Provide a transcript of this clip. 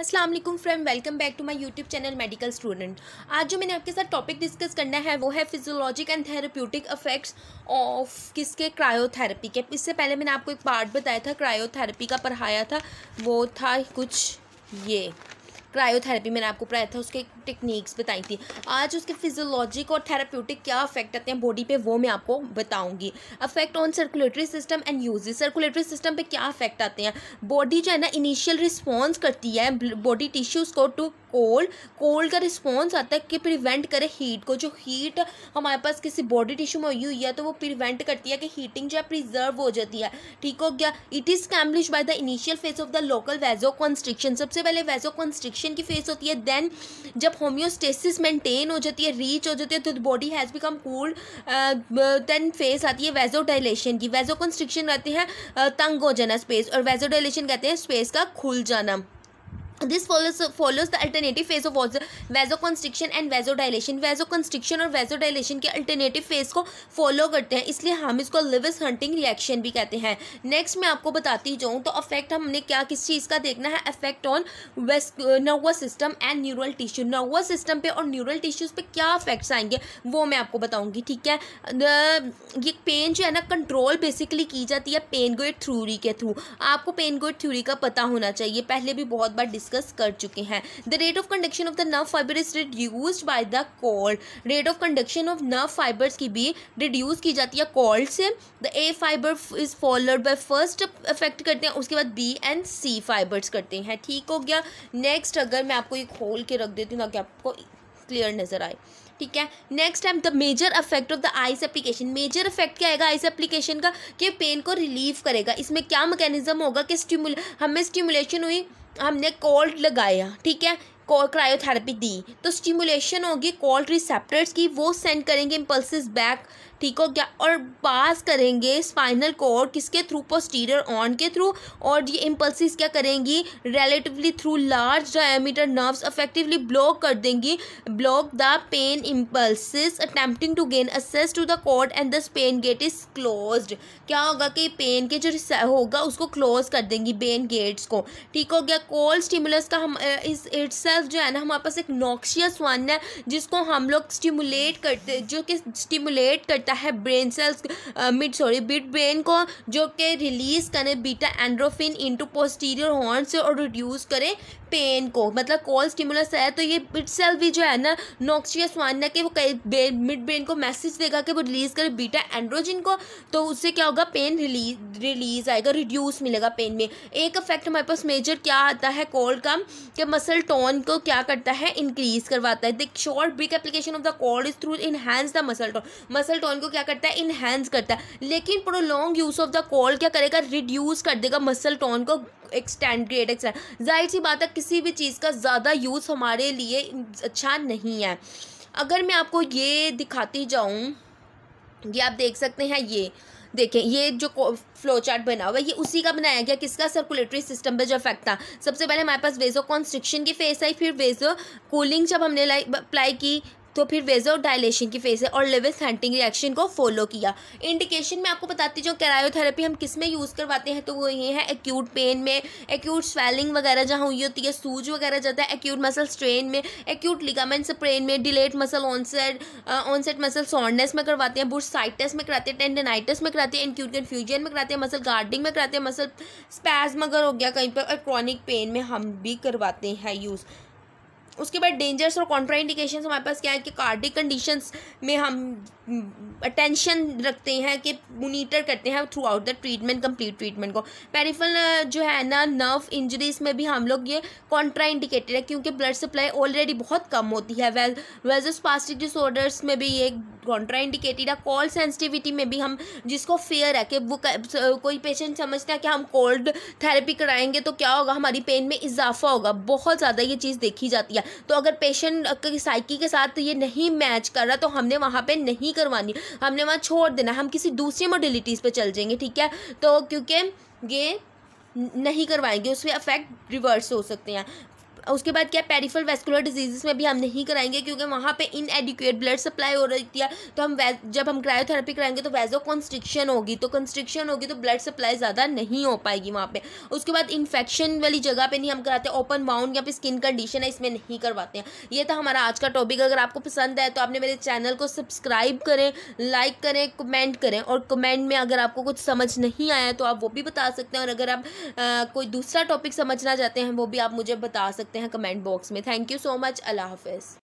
अस्सलाम वालेकुम friend, welcome back to my YouTube channel medical student. आज जो मैंने आपके साथ टॉपिक डिस्कस करना है वो है physiologic and therapeutic effects of किसके क्रायोथेरेपी के। इससे पहले मैंने आपको एक पार्ट बताया था, क्रायोथेरेपी का पढ़ाया था, वो था कुछ ये क्रायोथेरेपी मैंने आपको पढ़ाया था, उसके टेक्निक्स बताई थी। आज उसके फिजियोलॉजिक और थेरेप्यूटिक क्या अफेक्ट आते हैं बॉडी पे वो मैं आपको बताऊंगी। Affect on circulatory system and uses, circulatory system पे क्या अफेक्ट आते हैं। बॉडी जो है ना इनिशियल रिस्पॉन्स करती है बॉडी टिश्यूज़ को टू कोल्ड का रिस्पॉन्स आता है कि प्रिवेंट करे हीट को। जो हीट हमारे पास किसी बॉडी टिश्यू में हुई है तो वो प्रिवेंट करती है कि हीटिंग जो है प्रिजर्व हो जाती है। ठीक हो गया। It is establish by the initial phase of the local vasoconstriction. सबसे पहले वैजोकॉन्स्ट्रिक्शन की फेज होती है, देन जब होम्योस्टेसिस मेंटेन हो जाती है, रीच हो जाती है, तो body has become cooled, then phase आती है वैजोडाइलेशन की। वैजोकॉन्स्ट्रिक्शन कहते हैं तंग हो जाना स्पेस, और वैजोडाइलेशन कहते हैं स्पेस का खुल जाना। This follows the alternative phase of vasoconstriction and vasodilation। vasoconstriction और vasodilation के alternative phase को follow करते हैं, इसलिए हम इसको लिविस हंटिंग रिएक्शन भी कहते हैं। नेक्स्ट मैं आपको बताती जाऊँ तो अफेक्ट हमने क्या किस चीज़ का देखना है, affect on nervous system and neural tissue. Nervous system पे और न्यूरल टिश्यूज़ पे क्या अफेक्ट्स आएंगे वो मैं आपको बताऊँगी। ठीक है। ये पेन जो है ना कंट्रोल बेसिकली की जाती है पेन गोइड थ्योरी के थ्रू। आपको पेन गोइड थ्योरी का पता होना चाहिए, पहले भी बहुत बार डिस्कस कर चुके हैं। The rate of conduction of the nerve fibre is reduced by the cold. Rate of conduction of nerve fibres की भी रिड्यूस की जाती है कोल्ड से। The A fibre is followed by first affect करते हैं, उसके बाद बी एंड सी फाइबर्स करते हैं। ठीक हो गया। नेक्स्ट अगर मैं आपको ये खोल के रख देती हूँ ताकि आपको क्लियर नजर आए। ठीक है। Next time the major effect of the ice application. Major effect क्या आएगा आइस एप्लीकेशन का कि पेन को रिलीव करेगा। इसमें क्या मैकेनिज्म होगा कि हमें स्टिमुलेशन हुई, हमने कोल्ड लगाया, ठीक है, क्रायोथेरेपी दी तो स्टिमुलेशन होगी कोल्ड रिसेप्टर्स की, वो सेंड करेंगे इम्पल्सिस बैक। ठीक हो गया। और पास करेंगे स्पाइनल कॉर्ड किसके थ्रू, पोस्टीरियर ऑन के थ्रू, और ये इम्पल्सिस क्या करेंगी relatively through large diameter nerves effectively block कर देंगी, block the pain impulses attempting to gain access to the cord and the pain gate is closed. क्या होगा कि पेन के जो होगा उसको क्लोज कर देंगी पेन गेट्स को। ठीक हो गया। कोल्ड स्टिमुलस का हम इस इटसेल्फ जो है ना हमारे पास एक नॉक्सियस वन है जिसको हम लोग स्टिमुलेट करते, जो कि स्टिमुलेट करता है ब्रेन सेल्स मिड ब्रेन को, जो कि रिलीज करे beta endorphin into posterior horn से और रिड्यूस करे पेन को। मतलब कोल्ड स्टिमुलस है तो ये इटसेल्फ भी जो है ना नॉक्सियस वन है कि वो मिड ब्रेन को मैसेज देगा कि वो रिलीज करे बीटा एंड्रोजिन को, तो उससे क्या होगा पेन रिलीज आएगा, रिड्यूस मिलेगा पेन में। एक इफेक्ट हमारे पास मेजर क्या आता है कोल्ड का कि मसल टोन को क्या करता है इंक्रीज करवाता है। The short break application of the cold is through enhance the muscle tone. Muscle tone को क्या करता है इनहैंस करता है, लेकिन prolong use of the cold क्या करेगा रिड्यूस कर देगा मसल टोन को, जाहिर सी बात है किसी भी चीज़ का ज़्यादा यूज़ हमारे लिए अच्छा नहीं है। अगर मैं आपको ये दिखाती जाऊँ, ये आप देख सकते हैं, ये देखें ये जो फ्लो चार्ट बना हुआ है ये उसी का बनाया गया, किसका सर्कुलेटरी सिस्टम पे जो इफेक्ट था। सबसे पहले हमारे पास वेजो कॉन्स्ट्रिक्शन की फेस आई, फिर वेजो कूलिंग जब हमने अप्लाई की तो फिर वेजो डायलेशन की फेस है, और लिविस हंटिंग रिएक्शन को फॉलो किया। इंडिकेशन में आपको बताती जाऊँ क्रायोथेरेपी हम किस में यूज़ करवाते हैं, तो वो ये है एक्यूट पेन में, एक्यूट स्वेलिंग वगैरह जहाँ हुई होती है, सूज वगैरह जाता है, एक्यूट मसल स्ट्रेन में, एक्यूट लिगामेंट स्प्रेन में, डिलेड मसल ऑनसेट मसल सॉर्नेस में करवाते हैं, बुर्साइटिस में कराते हैं, टेंडनाइटिस में कराते हैं, एक्यूट कन्फ्यूजन में कराते हैं, मसल गार्डिंग में कराते हैं, मसल स्पैज्म अगर हो गया कहीं पर, और क्रॉनिक पेन में हम भी करवाते हैं यूज़। उसके बाद डेंजर्स और कॉन्ट्राइंडिकेशंस हमारे पास क्या है कि कार्डिक कंडीशंस में हम अटेंशन रखते हैं कि मोनीटर करते हैं through out the treatment, complete treatment को। पेरिफेरल जो है ना नर्व इंजरीज में भी हम लोग ये कॉन्ट्राइंडिकेटेड है क्योंकि ब्लड सप्लाई ऑलरेडी बहुत कम होती है। वेजोस्पास्टिक डिसऑर्डर्स में भी ये कॉन्ट्राइंडिकेटेड है। कोल्ड सेंसिटिविटी में भी हम जिसको फेयर है कि वो कोई पेशेंट समझता है कि हम कोल्ड थेरेपी कराएंगे तो क्या होगा हमारी पेन में इजाफा होगा, बहुत ज़्यादा ये चीज़ देखी जाती है। तो अगर पेशेंट की साइकी के साथ ये नहीं मैच कर रहा तो हमने वहाँ पे नहीं करवानी, हमने वहाँ छोड़ देना, हम किसी दूसरी मोडिलिटीज़ पे चल जाएंगे। ठीक है। तो क्योंकि ये नहीं करवाएंगे उसमें अफेक्ट रिवर्स हो सकते हैं। उसके बाद क्या, पेरिफेरल वैस्कुलर डिजीज़ में भी हम नहीं कराएंगे क्योंकि वहाँ पे इनएडिक्वेट ब्लड सप्लाई हो रही है। तो हम जब हम क्रायोथेरेपी कराएंगे तो वैजो कंस्ट्रिक्शन होगी, तो ब्लड सप्लाई ज़्यादा नहीं हो पाएगी वहाँ पे। उसके बाद इन्फेक्शन वाली जगह पे नहीं हम कराते, ओपन वाउंड या फिर स्किन कंडीशन है इसमें नहीं करवाते हैं। ये था हमारा आज का टॉपिक। अगर आपको पसंद है तो आपने मेरे चैनल को सब्सक्राइब करें, लाइक करें, कमेंट करें, और कमेंट में अगर आपको कुछ समझ नहीं आया तो आप वो भी बता सकते हैं, और अगर आप कोई दूसरा टॉपिक समझना चाहते हैं वो भी आप मुझे बता सकते हैं कमेंट बॉक्स में। Thank you so much. अल्लाह हाफ़िज़।